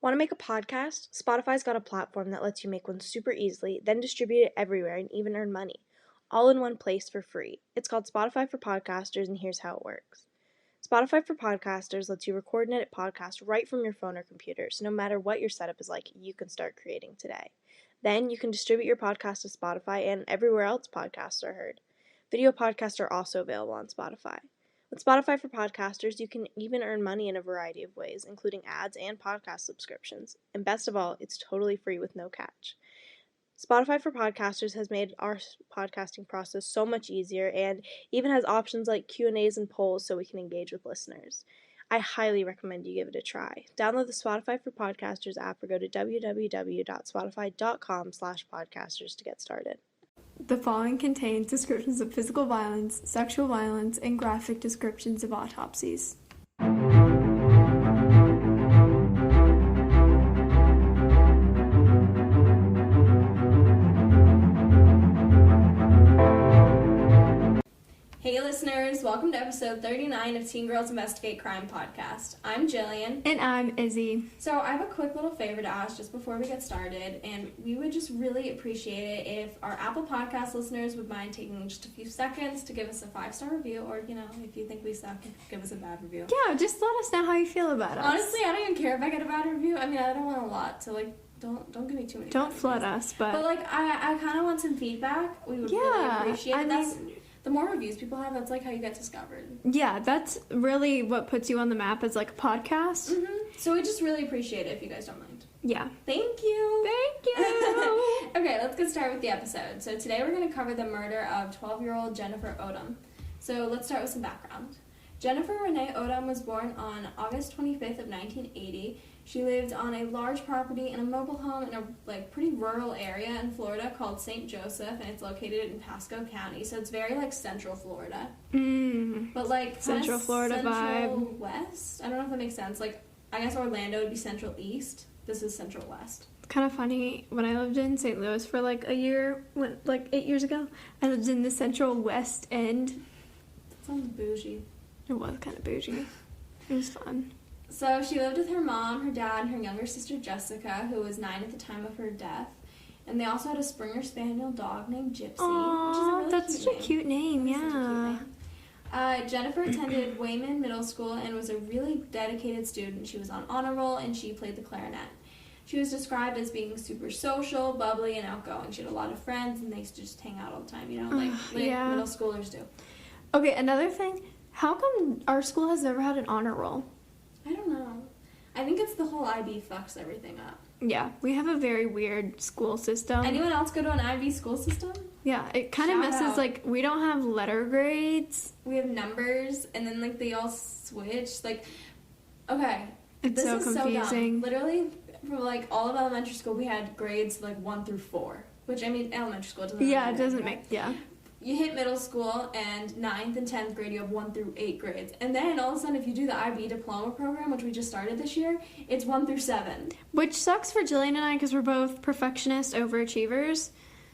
Want to make a podcast? Spotify's got a platform that lets you make one super easily, then distribute it everywhere and even earn money, all in one place for free. It's called Spotify for Podcasters, and here's how it works. Spotify for Podcasters lets you record and edit podcasts right from your phone or computer, so no matter what your setup is like, you can start creating today. Then you can distribute your podcast to Spotify and everywhere else podcasts are heard. Video podcasts are also available on Spotify. With Spotify for Podcasters, you can even earn money in a variety of ways, including ads and podcast subscriptions. And best of all, it's totally free with no catch. Spotify for Podcasters has made our podcasting process so much easier and even has options like Q&As and polls so we can engage with listeners. I highly recommend you give it a try. Download the Spotify for Podcasters app or go to www.spotify.com/podcasters to get started. The following contains descriptions of physical violence, sexual violence, and graphic descriptions of autopsies. Hey listeners, welcome to episode 39 of Teen Girls Investigate Crime podcast. I'm Jillian. And I'm Izzy. So I have a quick little favor to ask just before we get started, and we would just really appreciate it if our Apple Podcast listeners would mind taking just a few seconds to give us a 5-star review, or, if you think we suck, give us a bad review. Yeah, just let us know how you feel about us. Honestly, I don't even care if I get a bad review. I don't want a lot, so don't give me too many. Don't flood us, but I kind of want some feedback. We would really appreciate it. The more reviews people have, that's how you get discovered. Yeah, that's really what puts you on the map as a podcast. Mm-hmm. So we just really appreciate it if you guys don't mind. Yeah. Thank you. Thank you. Okay, let's get started with the episode. So today we're going to cover the murder of 12-year-old Jennifer Odom. So let's start with some background. Jennifer Renee Odom was born on August 25th of 1980. She lived on a large property in a mobile home in a pretty rural area in Florida called St. Joseph, and it's located in Pasco County, so it's very Central Florida. But Central Florida Central vibe. West? I don't know if that makes sense. I guess Orlando would be Central East. This is Central West. Kind of funny, when I lived in St. Louis for a year, 8 years ago, I lived in the Central West End. That sounds bougie. It was kind of bougie. It was fun. So she lived with her mom, her dad, and her younger sister Jessica, who was 9 at the time of her death. And they also had a Springer Spaniel dog named Gypsy. Aww, which is a really that's such a cute name, yeah. Jennifer attended Wayman Middle School and was a really dedicated student. She was on honor roll and she played the clarinet. She was described as being super social, bubbly, and outgoing. She had a lot of friends and they used to just hang out all the time, middle schoolers do. Okay, another thing, how come our school has never had an honor roll? I don't know. I think it's the whole IB fucks everything up. Yeah, we have a very weird school system. Anyone else go to an IB school system? Yeah, it kind of messes, we don't have letter grades. We have numbers, and then, they all switch. Okay. It's so confusing. So dumb. Literally, for, all of elementary school, we had grades, 1 through 4. Which, elementary school doesn't it doesn't make, yeah. You hit middle school, and 9th and 10th grade, you have 1 through 8 grades. And then, all of a sudden, if you do the IB diploma program, which we just started this year, it's 1 through 7. Which sucks for Jillian and I, because we're both perfectionist overachievers.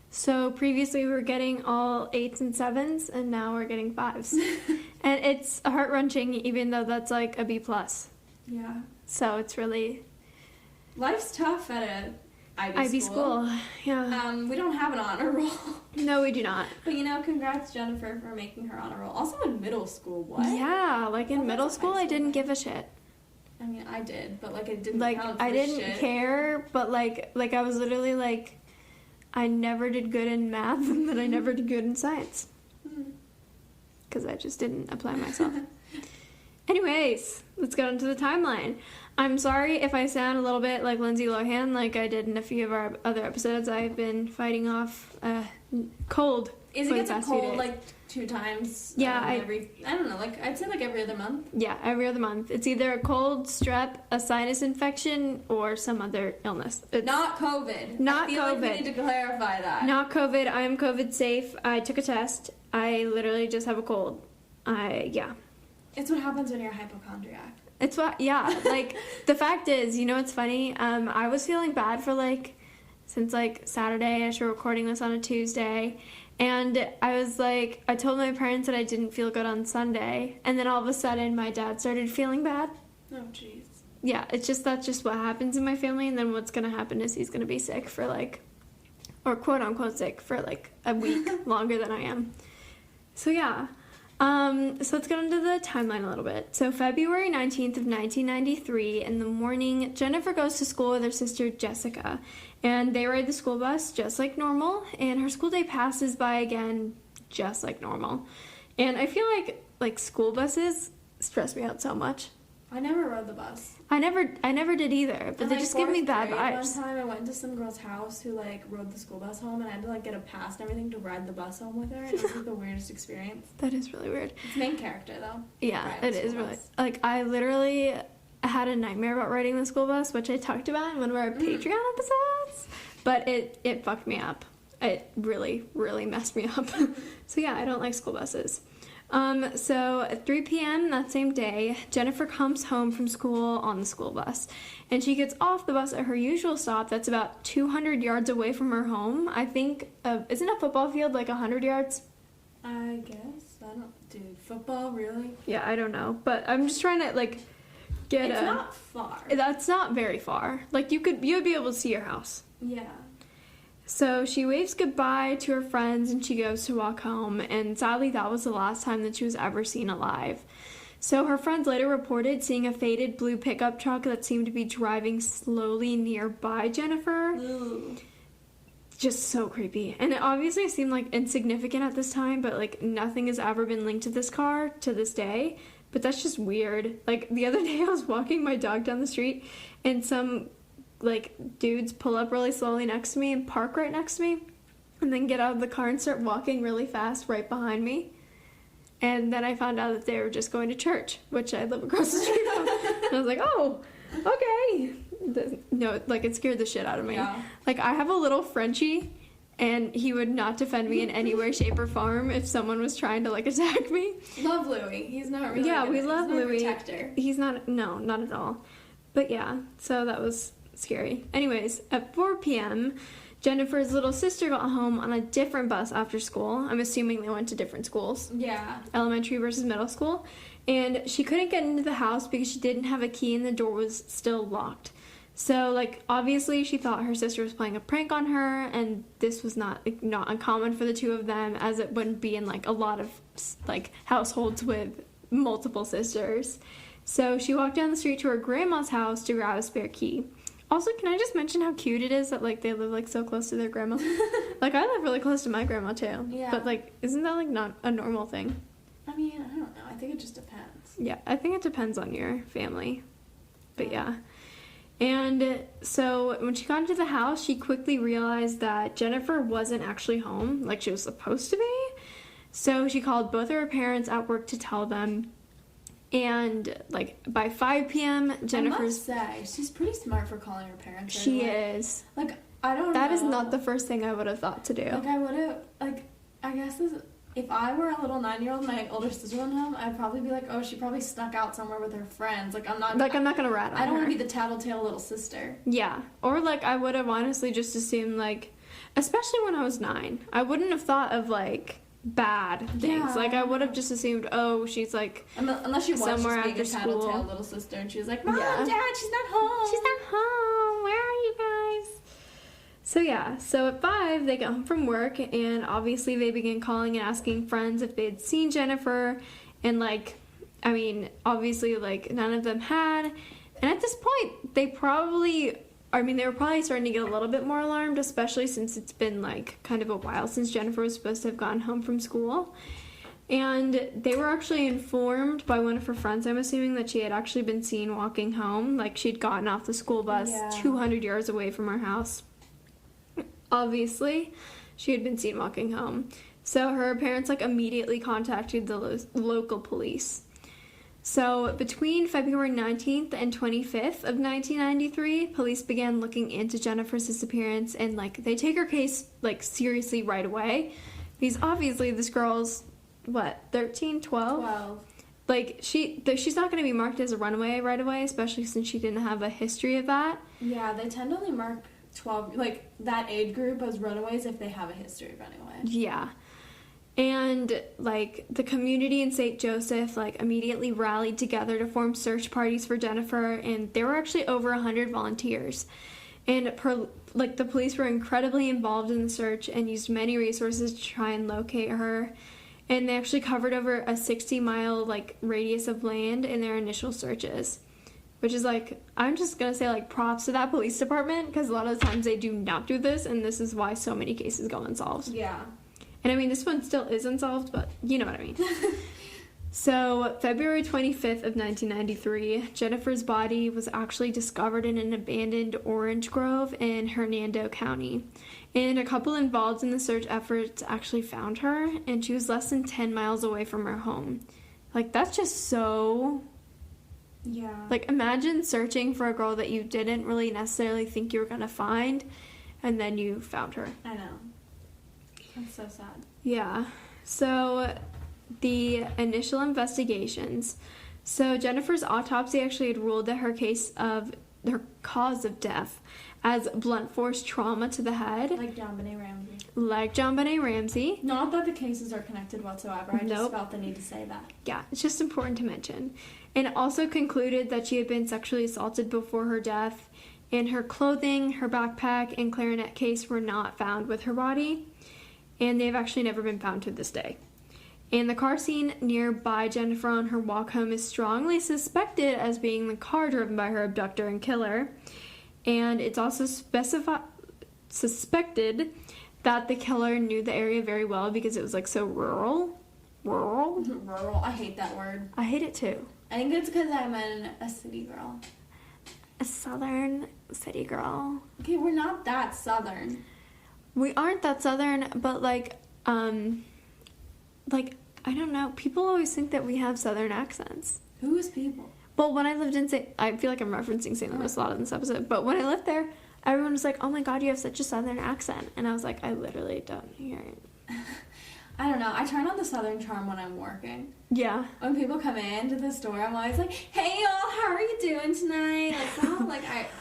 So, previously, we were getting all 8s and 7s, and now we're getting 5s. And it's heart-wrenching, even though that's, a B+. Yeah. So, it's really... Life's tough at a IB school, yeah. We don't have an honor roll. No, we do not. But, congrats, Jennifer, for making her honor roll. Also in middle school, what? Yeah, in middle school, I didn't give a shit. I did, but, it didn't count for I didn't shit. care, but, I was literally, I never did good in math, and then I never did good in science. Because I just didn't apply myself. Anyways, let's get into the timeline. I'm sorry if I sound a little bit like Lindsay Lohan, like I did in a few of our other episodes. I've been fighting off cold. Izzy gets a cold 2 times. Yeah, I don't know, I'd say every other month. Yeah, every other month. It's either a cold, strep, a sinus infection, or some other illness. It's not COVID. Not I feel COVID. We need to clarify that. Not COVID. I am COVID safe. I took a test. I literally just have a cold. Yeah. It's what happens when you're a hypochondriac. It's what, yeah. The fact is, it's funny. I was feeling bad for since Saturday. I started recording this on a Tuesday. And I was I told my parents that I didn't feel good on Sunday. And then all of a sudden, my dad started feeling bad. Oh, jeez. yeah, that's just what happens in my family, and then what's gonna happen is he's gonna be sick for like, or quote unquote sick for like a week longer than I am. So yeah. So let's get into the timeline a little bit. So February 19th of 1993, in the morning, Jennifer goes to school with her sister Jessica, and they ride the school bus just like normal, and her school day passes by again just like normal. And I feel like school buses stress me out so much. I never rode the bus. I never did either, but they just give me bad vibes. One time I went to some girl's house who like rode the school bus home, and I had to like get a pass and everything to ride the bus home with her, and it was like the weirdest experience. That is really weird. It's main character though. Yeah, it is really, like, I literally had a nightmare about riding the school bus, which I talked about in one of our Patreon episodes, but it fucked me up. It really, really messed me up. So yeah, I don't like school buses. So at 3 p.m. that same day, Jennifer comes home from school on the school bus, and she gets off the bus at her usual stop that's about 200 yards away from her home. I think, isn't a football field like 100 yards? I guess. Dude, football, really? Yeah, I don't know, but I'm just trying to, like, get It's not far. That's not very far. Like, you would be able to see your house. Yeah. So she waves goodbye to her friends and she goes to walk home, and sadly that was the last time that she was ever seen alive. So her friends later reported seeing a faded blue pickup truck that seemed to be driving slowly nearby Jennifer. Ooh. Just so creepy. And it obviously seemed like insignificant at this time, but like nothing has ever been linked to this car to this day. But that's just weird. Like the other day I was walking my dog down the street, and some like dudes pull up really slowly next to me and park right next to me, and then get out of the car and start walking really fast right behind me. And then I found out that they were just going to church, which I live across the street from. And I was like, oh, okay. No, like it scared the shit out of me. Yeah. Like I have a little Frenchie, and he would not defend me in any way, shape, or form if someone was trying to like attack me. Love Louis. He's not really. Yeah, we love Louis. Protector. He's not. No, not at all. But yeah, so that was scary. Anyways, at 4 p.m., Jennifer's little sister got home on a different bus after school. I'm assuming they went to different schools. Yeah. Elementary versus middle school. And she couldn't get into the house because she didn't have a key and the door was still locked. So, like, obviously she thought her sister was playing a prank on her, and this was not uncommon for the two of them, as it wouldn't be in, like, a lot of, like, households with multiple sisters. So she walked down the street to her grandma's house to grab a spare key. Also, can I just mention how cute it is that, like, they live, like, so close to their grandma? Like, I live really close to my grandma, too. Yeah. But, like, isn't that, like, not a normal thing? I mean, I don't know. I think it just depends. Yeah, I think it depends on your family. But, yeah. And so when she got into the house, she quickly realized that Jennifer wasn't actually home like she was supposed to be. So she called both of her parents at work to tell them. And, like, by 5 p.m., Jennifer's... I must say, she's pretty smart for calling her parents. She right? is. Like, I don't know. That is not the first thing I would have thought to do. Like, I would have, like, I guess this, if I were a little 9-year-old and my older sister went home, I'd probably be like, oh, she probably snuck out somewhere with her friends. Like, I'm not going to rat on her. I don't want to be the tattletale little sister. Yeah. Or, like, I would have honestly just assumed, like, especially when I was 9, I wouldn't have thought of, like... bad things. Yeah. Like I would have just assumed, oh, she's like unless she was somewhere just being after a tattletale school. little sister, and she was like, Mom, Yeah. Dad, she's not home. She's not home. Where are you guys? So yeah, so at 5 they get home from work, and obviously they begin calling and asking friends if they had seen Jennifer, and like, I mean, obviously like none of them had, and at this point they were probably starting to get a little bit more alarmed, especially since it's been, like, kind of a while since Jennifer was supposed to have gotten home from school. And they were actually informed by one of her friends, I'm assuming, that she had actually been seen walking home. Like, she'd gotten off the school bus 200 yards away from her house. Obviously, she had been seen walking home. So her parents, like, immediately contacted the local police. So, between February 19th and 25th of 1993, police began looking into Jennifer's disappearance, and, like, they take her case, like, seriously right away. Because obviously this girl's, 13, 12? 12. Like, she's not going to be marked as a runaway right away, especially since she didn't have a history of that. Yeah, they tend to only mark 12, like, that age group as runaways if they have a history of running away. Yeah. And, like, the community in St. Joseph, like, immediately rallied together to form search parties for Jennifer, and there were actually over 100 volunteers. And, the police were incredibly involved in the search and used many resources to try and locate her. And they actually covered over a 60-mile, like, radius of land in their initial searches. Which is, like, I'm just gonna say, like, props to that police department, because a lot of the times they do not do this, and this is why so many cases go unsolved. Yeah. And I mean, this one still is unsolved, but you know what I mean. So, February 25th of 1993, Jennifer's body was actually discovered in an abandoned orange grove in Hernando County. And a couple involved in the search efforts actually found her, and she was less than 10 miles away from her home. Like, that's just so... Yeah. Like, imagine searching for a girl that you didn't really necessarily think you were going to find, and then you found her. I know. That's so sad. Yeah. So, the initial investigations. So, Jennifer's autopsy actually had ruled that her cause of death as blunt force trauma to the head. Like JonBenet Ramsey. Like JonBenet Ramsey. Not that the cases are connected whatsoever. I just Nope. felt the need to say that. Yeah, it's just important to mention. And it also concluded that she had been sexually assaulted before her death, and her clothing, her backpack, and clarinet case were not found with her body, and they've actually never been found to this day. And the car seen nearby Jennifer on her walk home is strongly suspected as being the car driven by her abductor and killer, and it's also suspected that the killer knew the area very well because it was, like, so rural. Rural. I hate that word. I hate it too. I think it's because I'm a city girl. A southern city girl. Okay, we're not that southern. We aren't that southern, but, I don't know. People always think that we have southern accents. Who is people? Well, when I lived in I feel like I'm referencing St. Louis a lot in this episode, but when I lived there, everyone was like, oh my god, you have such a southern accent. And I was like, I literally don't hear it. I don't know. I turn on the southern charm when I'm working. Yeah. When people come into the store, I'm always like, hey y'all, how are you doing tonight?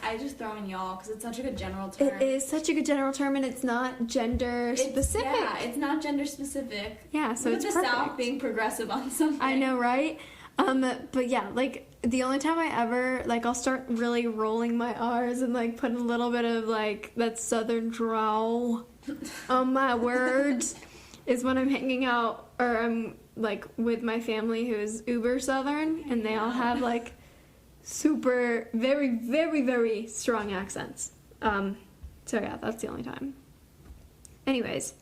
I just throw in y'all because it's such a good general term. It is such a good general term, and it's not gender specific. Yeah, it's not gender specific. Yeah, so Look it's at the perfect. South being progressive on something. I know, right? But yeah, like, the only time I ever, like, I'll start really rolling my R's and, like, put a little bit of, like, that southern drawl on my words is when I'm hanging out, or I'm, like, with my family who's uber southern, and they all have, like, super, very, very, very strong accents. So yeah, that's the only time. Anyways,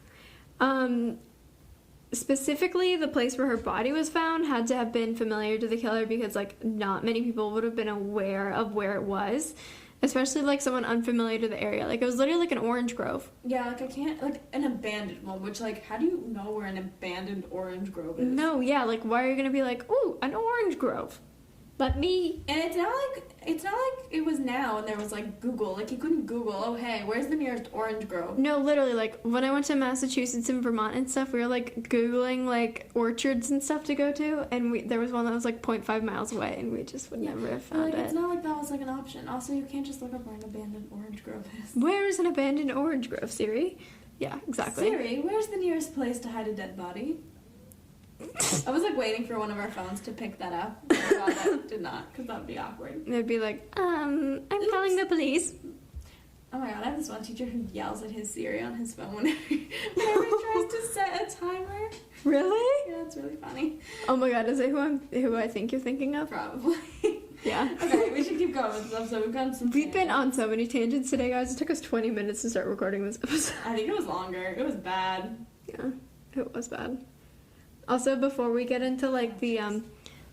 specifically, the place where her body was found had to have been familiar to the killer because, like, not many people would have been aware of where it was, especially, like, someone unfamiliar to the area. Like, it was literally, like, an orange grove. Yeah, like, I can't, like, an abandoned one, which, like, how do you know where an abandoned orange grove is? No, yeah, like, why are you gonna be like, ooh, an orange grove? Let me... And it's not like it was now and there was, like, Google. Like, you couldn't Google, oh, hey, where's the nearest orange grove? No, literally, like, when I went to Massachusetts and Vermont and stuff, we were, like, Googling, like, orchards and stuff to go to, and there was one that was, like, 0.5 miles away, and we just would never have found it. It's not like that was, like, an option. Also, you can't just look up where an abandoned orange grove is. Where is an abandoned orange grove, Siri? Yeah, exactly. Siri, where's the nearest place to hide a dead body? I was, like, waiting for one of our phones to pick that up. Oh my God, that did not, because that would be awkward. They'd be like, I'm calling the police. Oh my God, I have this one teacher who yells at his Siri on his phone whenever he tries to set a timer. Really? Yeah, it's really funny. Oh my God, is it who I think you're thinking of? Probably. Yeah. Okay, we should keep going with this episode. We've gotten some We've been tangents. on so many tangents today, guys. It took us 20 minutes to start recording this episode. I think it was longer. It was bad. Yeah, it was bad. Also, before we get into, like, the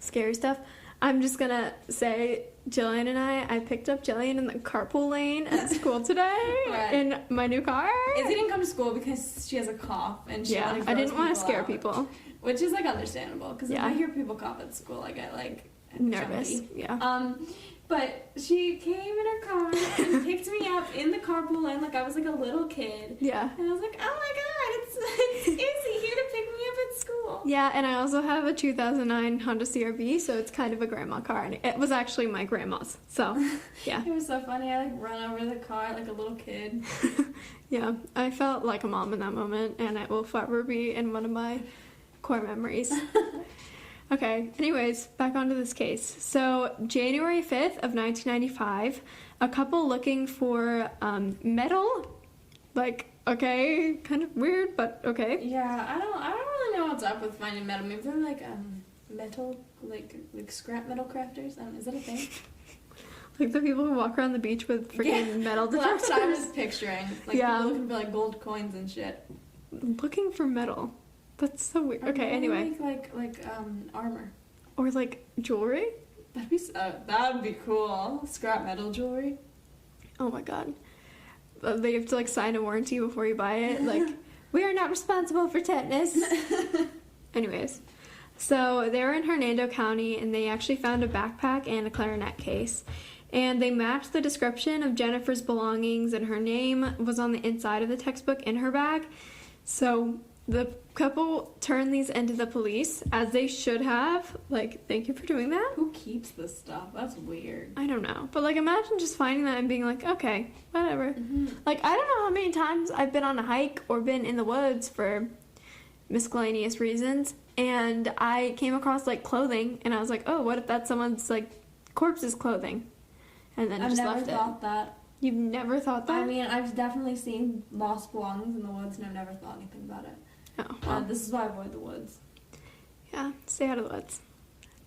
scary stuff, I'm just gonna say, Jillian and I picked up Jillian in the carpool lane at school today Right. in my new car. Izzy didn't come to school because she has a cough and she wanted to I didn't want to scare out, people. which is, like, understandable because Yeah. if I hear people cough at school, I get, like, Nervous, jumpy. yeah. But she came in her car and picked me up in the carpool lane like I was, like, a little kid. Yeah. And I was like, oh my God, it's Izzy here to pick me up at school. cool. Yeah, and I also have a 2009 Honda CR-V, so it's kind of a grandma car, and it was actually my grandma's. So, yeah. It was so funny. I like run over the car like a little kid. Yeah, I felt like a mom in that moment, and it will forever be in one of my core memories. Okay, anyways, back onto this case. So, January 5th of 1995, a couple looking for metal, like, okay, kind of weird, but okay. Yeah, I don't really know what's up with finding metal. Maybe they're like metal, like scrap metal crafters. Is that a thing? Like the people who walk around the beach with freaking metal detectors. Well, that's what I was picturing. Like people looking for like gold coins and shit. Looking for metal. That's so weird. Okay, anyway. Like armor. Or like jewelry? That'd be cool. Scrap metal jewelry. Oh my god. They have to like sign a warranty before you buy it. Like, we are not responsible for tetanus. Anyways. So they were in Hernando County and they actually found a backpack and a clarinet case. And they matched the description of Jennifer's belongings, and her name was on the inside of the textbook in her bag. So the couple turned these into the police, as they should have. Like, thank you for doing that. Who keeps this stuff? That's weird. I don't know. But, like, imagine just finding that and being like, okay, whatever. Mm-hmm. Like, I don't know how many times I've been on a hike or been in the woods for miscellaneous reasons, and I came across, like, clothing, and I was like, oh, what if that's someone's, like, corpse's clothing? And then just left it. I've never thought that. You've never thought that? I mean, I've definitely seen lost belongings in the woods, and I've never thought anything about it. Oh, well. This is why I avoid the woods. Yeah, stay out of the woods.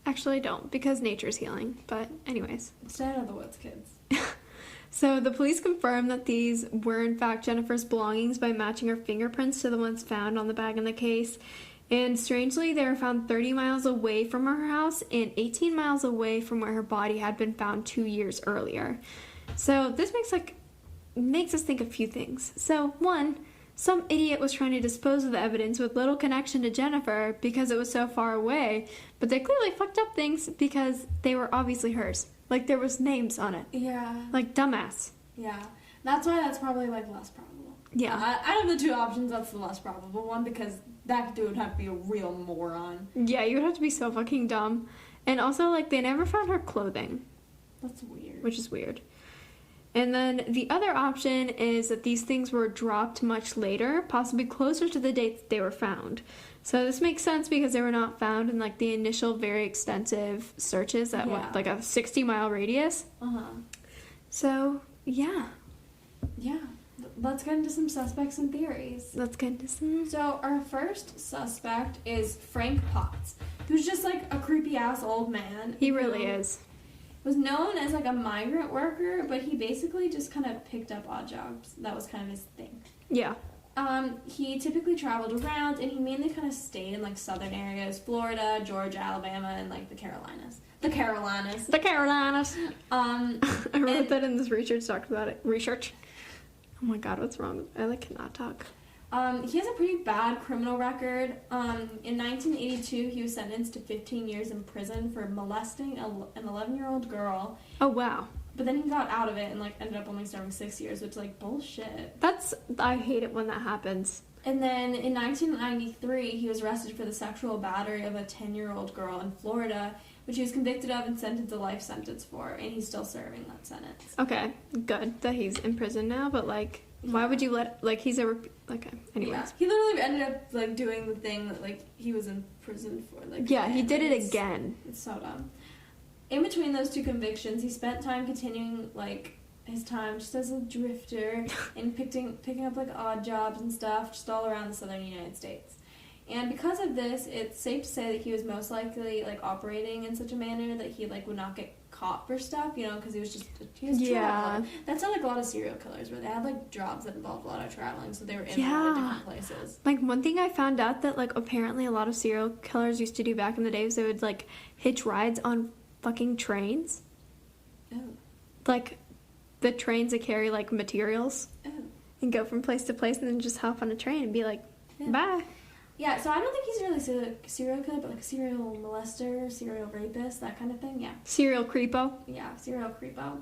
Actually, don't, because nature's healing. But anyways. Stay out of the woods, kids. So the police confirmed that these were, in fact, Jennifer's belongings by matching her fingerprints to the ones found on the bag in the case. And strangely, they were found 30 miles away from her house and 18 miles away from where her body had been found 2 years earlier. So this makes us think a few things. So, one, some idiot was trying to dispose of the evidence with little connection to Jennifer because it was so far away, but they clearly fucked up things because they were obviously hers. Like, there was names on it. Yeah. Like, dumbass. Yeah. That's why that's probably, like, less probable. Yeah. Out of the two options, that's the less probable one, because that dude would have to be a real moron. Yeah, you would have to be so fucking dumb. And also, like, they never found her clothing. That's weird. Which is weird. And then the other option is that these things were dropped much later, possibly closer to the date they were found. So this makes sense because they were not found in, like, the initial very extensive searches at, like a 60-mile radius. Uh-huh. So, yeah. Yeah. Let's get into some suspects and theories. Let's get into some... So, our first suspect is Frank Potts, who's just, like, a creepy-ass old man. He really is. Was known as, like, a migrant worker, but he basically just kind of picked up odd jobs. That was kind of his thing. Yeah. He typically traveled around, and he mainly kind of stayed in, like, southern areas, Florida, Georgia, Alabama, and, like, the Carolinas. The Carolinas. I wrote that in this research, talked about it. Research. Oh my god, what's wrong? I, like, cannot talk. He has a pretty bad criminal record. In 1982, he was sentenced to 15 years in prison for molesting an 11-year-old girl. Oh, wow. But then he got out of it and, like, ended up only serving 6 years, which is, like, bullshit. I hate it when that happens. And then in 1993, he was arrested for the sexual battery of a 10-year-old girl in Florida, which he was convicted of and sentenced a life sentence for, and he's still serving that sentence. Okay, good that he's in prison now, but, like, why would you let, like, he's a, okay, anyways. Yeah. He literally ended up, like, doing the thing that, like, he was in prison for, like... Yeah, he did it again. It's so dumb. In between those two convictions, he spent time continuing, like, his time just as a drifter and picking up, like, odd jobs and stuff just all around the southern United States. And because of this, it's safe to say that he was most likely, like, operating in such a manner that he, like, would not get caught for stuff, you know, because he was traveling. That's how, like, a lot of serial killers were. They had, like, jobs that involved a lot of traveling, so they were in a lot of different places. Like, one thing I found out that, like, apparently a lot of serial killers used to do back in the day was they would, like, hitch rides on fucking trains. Oh. Like, the trains that carry, like, materials. Oh. And go from place to place and then just hop on a train and be like, bye. Yeah, so I don't think he's really a serial killer, but like a serial molester, serial rapist, that kind of thing, yeah. Serial creepo? Yeah, serial creepo.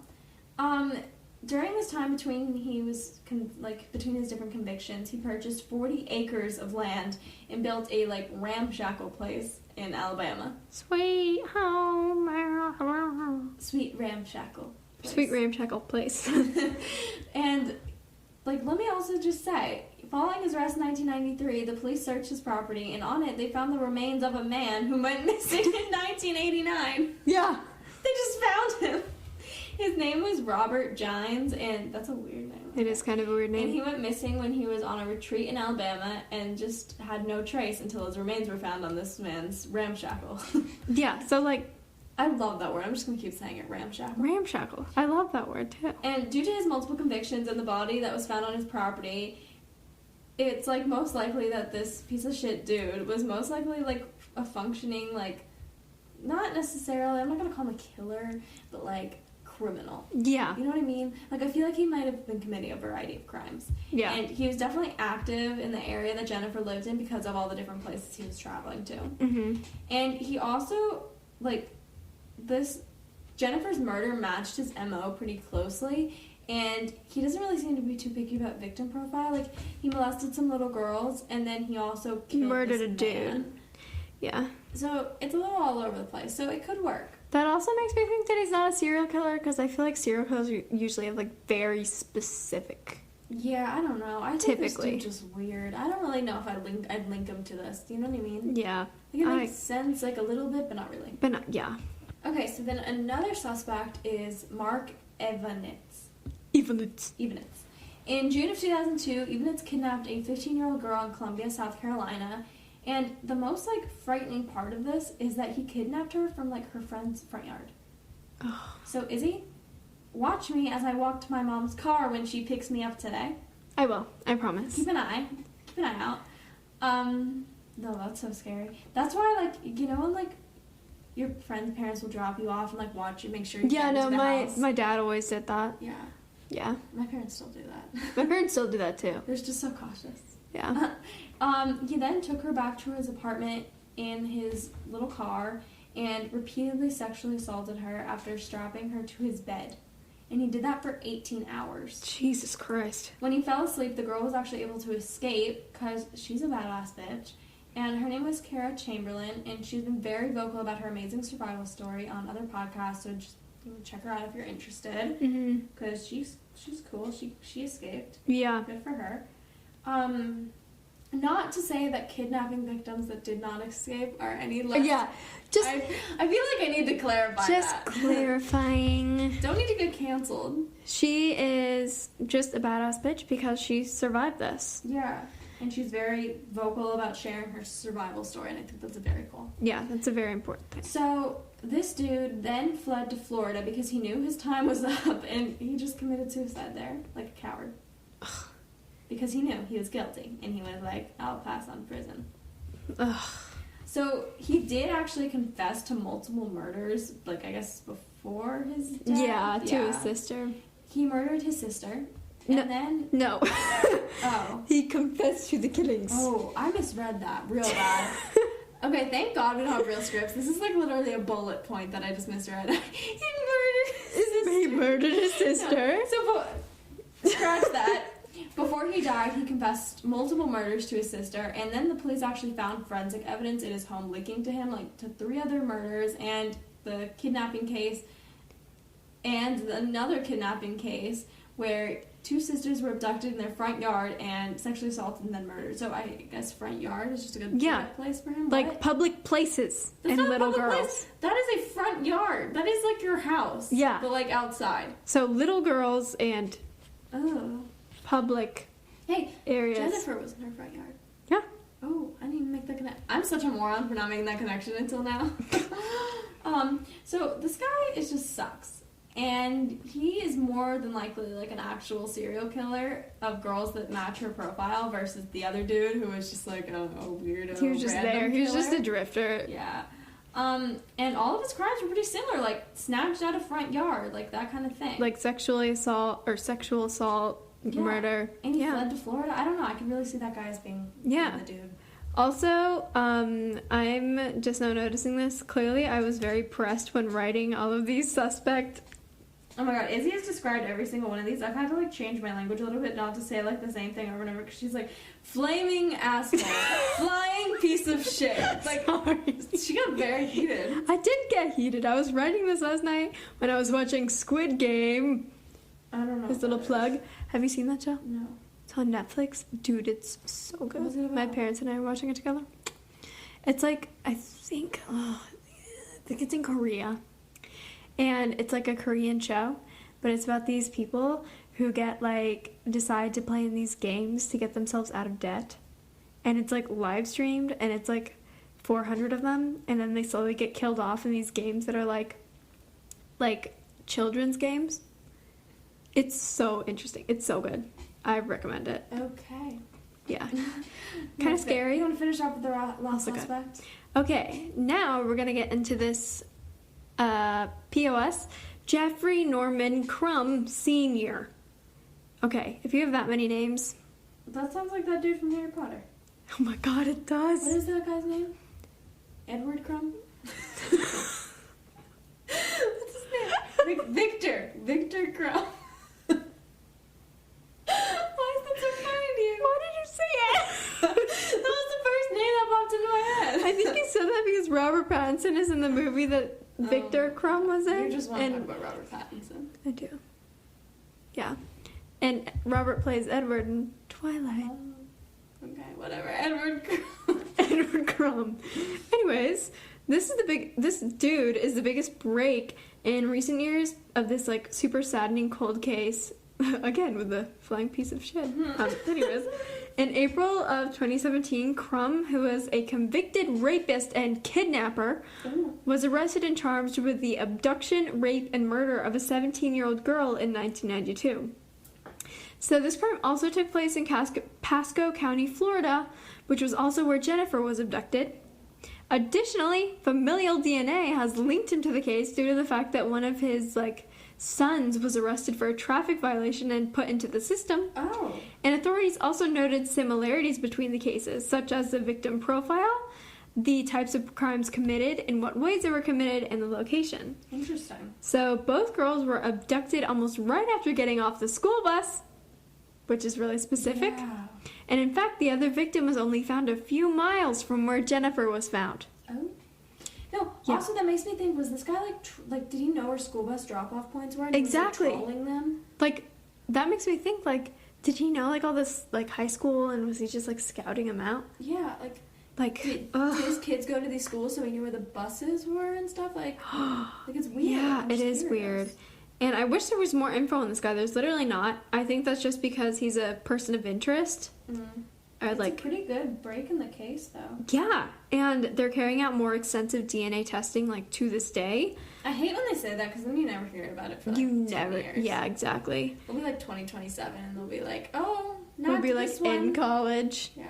during this time between his different convictions, he purchased 40 acres of land and built a like ramshackle place in Alabama. Sweet home. Sweet ramshackle place. Sweet ramshackle place. And like, let me also just say, following his arrest in 1993, the police searched his property, and on it they found the remains of a man who went missing in 1989. Yeah. They just found him. His name was Robert Gines, and that's a weird name. It is kind of a weird name. And he went missing when he was on a retreat in Alabama and just had no trace until his remains were found on this man's ramshackle. Yeah, so like... I love that word. I'm just going to keep saying it, ramshackle. Ramshackle. I love that word, too. And due to his multiple convictions and the body that was found on his property, it's, like, most likely that this piece of shit dude was most likely, like, a functioning, like, not necessarily, I'm not going to call him a killer, but, like, criminal. Yeah. You know what I mean? Like, I feel like he might have been committing a variety of crimes. Yeah. And he was definitely active in the area that Jennifer lived in because of all the different places he was traveling to. Mm-hmm. And he also, like... Jennifer's murder matched his MO pretty closely, and he doesn't really seem to be too picky about victim profile. Like, he molested some little girls, and then he also murdered a man. dude. Yeah. So it's a little all over the place, so it could work. That also makes me think that he's not a serial killer, because I feel like serial killers usually have, like, very specific... Yeah, I don't know. I think Typically. this dude's just weird. I don't really know if I'd link him to this. Do you know what I mean? Yeah. Like, it makes sense, like, a little bit, but not really. But not, yeah. Okay, so then another suspect is Mark Evanitz. Evanitz. In June of 2002, Evanitz kidnapped a 15-year-old girl in Columbia, South Carolina, and the most, like, frightening part of this is that he kidnapped her from, like, her friend's front yard. Oh. So, Izzy, watch me as I walk to my mom's car when she picks me up today. I will. I promise. Keep an eye out. No, that's so scary. That's why, like, you know, when, like, your friend's parents will drop you off and, like, watch you, make sure you get into the house. My dad always did that. Yeah. Yeah. My parents still do that. My parents still do that, too. They're just so cautious. Yeah. He then took her back to his apartment in his little car and repeatedly sexually assaulted her after strapping her to his bed. And he did that for 18 hours. Jesus Christ. When he fell asleep, the girl was actually able to escape because she's a badass bitch. And her name was Kara Chamberlain, and she's been very vocal about her amazing survival story on other podcasts, so just check her out if you're interested. Because she's cool. She escaped. Yeah. Good for her. Not to say that kidnapping victims that did not escape are any less... Yeah. Just... I feel like I need to clarify just that. clarifying. Don't need to get canceled. She is just a badass bitch because she survived this. Yeah. And she's very vocal about sharing her survival story, and I think that's very cool. Yeah, that's a very important thing. So, this dude then fled to Florida because he knew his time was up, and he just committed suicide there, like a coward. Ugh. Because he knew he was guilty, and he was like, I'll pass on prison. Ugh. So, he did actually confess to multiple murders, like, I guess, before his death. Yeah, to his sister. He murdered his sister. No. And then... No. Oh. He confessed to the killings. Oh, I misread that real bad. Okay, thank God we don't have real scripts. This is like literally a bullet point that I just misread. He murdered his sister. No. So, scratch that. Before he died, he confessed multiple murders to his sister, and then the police actually found forensic evidence in his home linking to him, like, to 3 other murders, and the kidnapping case, and another kidnapping case, where 2 sisters were abducted in their front yard and sexually assaulted and then murdered. So I guess front yard is just a good place for him. Like public places and little girls. Place. That is a front yard. That is like your house. Yeah. But like outside. So little girls and public areas. Jennifer was in her front yard. Yeah. Oh, I didn't even make that connection. I'm such a moron for not making that connection until now. So this guy just sucks. And he is more than likely like an actual serial killer of girls that match her profile versus the other dude who was just like a weirdo. He was just there. He was just a drifter. Yeah. And all of his crimes were pretty similar, like snatched out of front yard, like that kind of thing. Like sexual assault, murder. And he fled to Florida. I don't know. I can really see that guy as being the dude. Also, I'm just now noticing this. Clearly, I was very pressed when writing all of these suspect Oh my god, Izzy has described every single one of these. I've had to like change my language a little bit not to say like the same thing over and over because she's like, flaming asshole, flying piece of shit. Like, Sorry. she got very heated. I did get heated. I was writing this last night when I was watching Squid Game. I don't know. This little plug. Have you seen that show? No. It's on Netflix. Dude, it's so good. What's it about? My parents and I are watching it together. It's like, I think it's in Korea. And it's like a Korean show, but it's about these people who decide to play in these games to get themselves out of debt. And it's like live streamed, and it's like 400 of them, and then they slowly get killed off in these games that are like children's games. It's so interesting. It's so good. I recommend it. Okay. Yeah. Kind of scary. You want to finish up with the last Okay. suspect? Okay, now we're going to get into this POS. Jeffrey Norman Crumb Sr. Okay, if you have that many names. That sounds like that dude from Harry Potter. Oh my god, it does. What is that guy's name? Edward Crumb? What's his name? Victor Crumb. Why is that so funny to you? Why did you say it? That was the first name that popped into my head. I think you said that because Robert Pattinson is in the movie that Victor Crumb was in. You just want to talk about Robert Pattinson. I do. Yeah. And Robert plays Edward in Twilight. Okay, whatever. Edward Crumb. Edward Crumb. Anyways, this dude is the biggest break in recent years of this like super saddening cold case. Again, with the flying piece of shit. Anyways, in April of 2017, Crumb, who was a convicted rapist and kidnapper, was arrested and charged with the abduction, rape, and murder of a 17-year-old girl in 1992. So this crime also took place in Pasco County, Florida, which was also where Jennifer was abducted. Additionally, familial DNA has linked him to the case due to the fact that one of his sons was arrested for a traffic violation and put into the system. Oh. And authorities also noted similarities between the cases, such as the victim profile, the types of crimes committed, in what ways they were committed, and the location. Interesting. So both girls were abducted almost right after getting off the school bus, which is really specific. Yeah. And in fact, the other victim was only found a few miles from where Jennifer was found. Oh. No, Yeah. also that makes me think, was this guy did he know where school bus drop-off points were? And Exactly. He was, trolling them? That makes me think, did he know, all this, high school, and was he just, scouting them out? Yeah, did his kids go to these schools so he knew where the buses were and stuff? It's weird. Yeah, I'm it just is curious. weird. And I wish there was more info on this guy. There's literally not. I think that's just because he's a person of interest. Or It's a pretty good break in the case, though. Yeah, and they're carrying out more extensive DNA testing, to this day. I hate when they say that, because then you never hear about it for, 10 years. Yeah, exactly. It'll be, 2027, and they'll be like, oh, not We'll be, this in one. college. Yeah.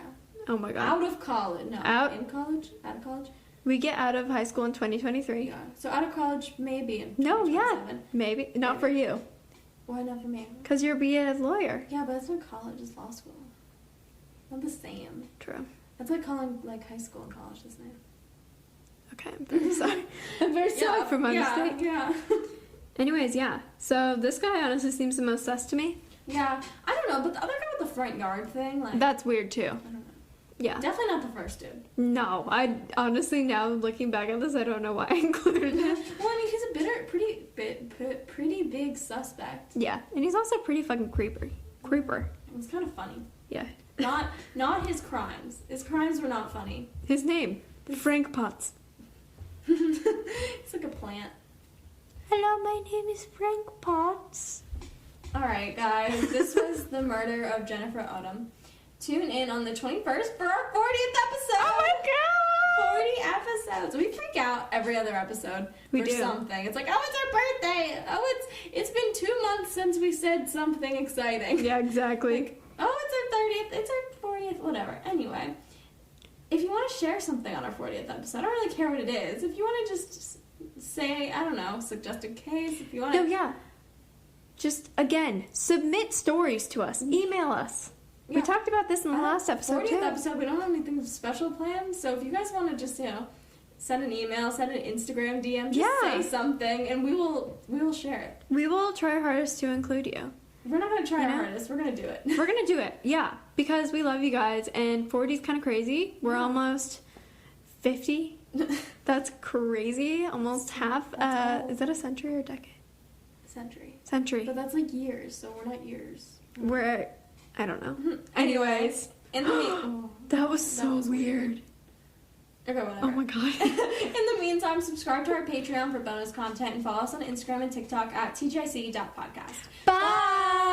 Oh, my God. Out of college. No, Out. in college? Out of college? We get out of high school in 2023. Yeah. So out of college, maybe in No, yeah. 2027. Maybe. Not Maybe. for you. Why not for me? Because you're a lawyer. Yeah, but it's not college, it's law school. Not the same. True. That's like calling high school and college the same. Okay, I'm very sorry. I'm very sorry for my mistake. Yeah. Anyways, yeah. So this guy honestly seems the most sus to me. Yeah. I don't know, but the other guy with the front yard thing, That's weird too. I don't know. Yeah. Definitely not the first dude. No, I honestly now looking back at this, I don't know why I included him. Well, I mean, he's a pretty big suspect. Yeah, and he's also pretty fucking creeper. It's kind of funny. Yeah. Not his crimes. His crimes were not funny. His name, Frank Potts. It's like a plant. Hello, my name is Frank Potts. Alright, guys, this was the murder of Jennifer Odom. Tune in on the 21st for our 40th episode! Oh my god! 40 episodes! We freak out every other episode We for do. something. It's like, oh, it's our birthday! Oh, it's been 2 months since we said something exciting. Yeah, exactly. Oh, it's our 30th, it's our 40th, whatever. Anyway, if you want to share something on our 40th episode, I don't really care what it is. If you want to just say, I don't know, suggest a case, if you want to... No, yeah. Just, again, submit stories to us. Email us. Yeah. We talked about this in the last episode, 40th too. episode, we don't have anything special planned, so if you guys want to just, send an email, send an Instagram DM, just say something, and we will share it. We will try our hardest to include you. We're not gonna try our hardest. We're gonna do it. We're gonna do it, yeah, because we love you guys, and 40 is kind of crazy. We're almost 50. That's crazy. Almost half. Is that a century or a decade? Century. But that's like years, so we're not years. We're, I don't know. Anyways, in the that was so weird. Okay, whatever. Oh my god. In the meantime, subscribe to our Patreon for bonus content and follow us on Instagram and TikTok at tgic.podcast. Bye!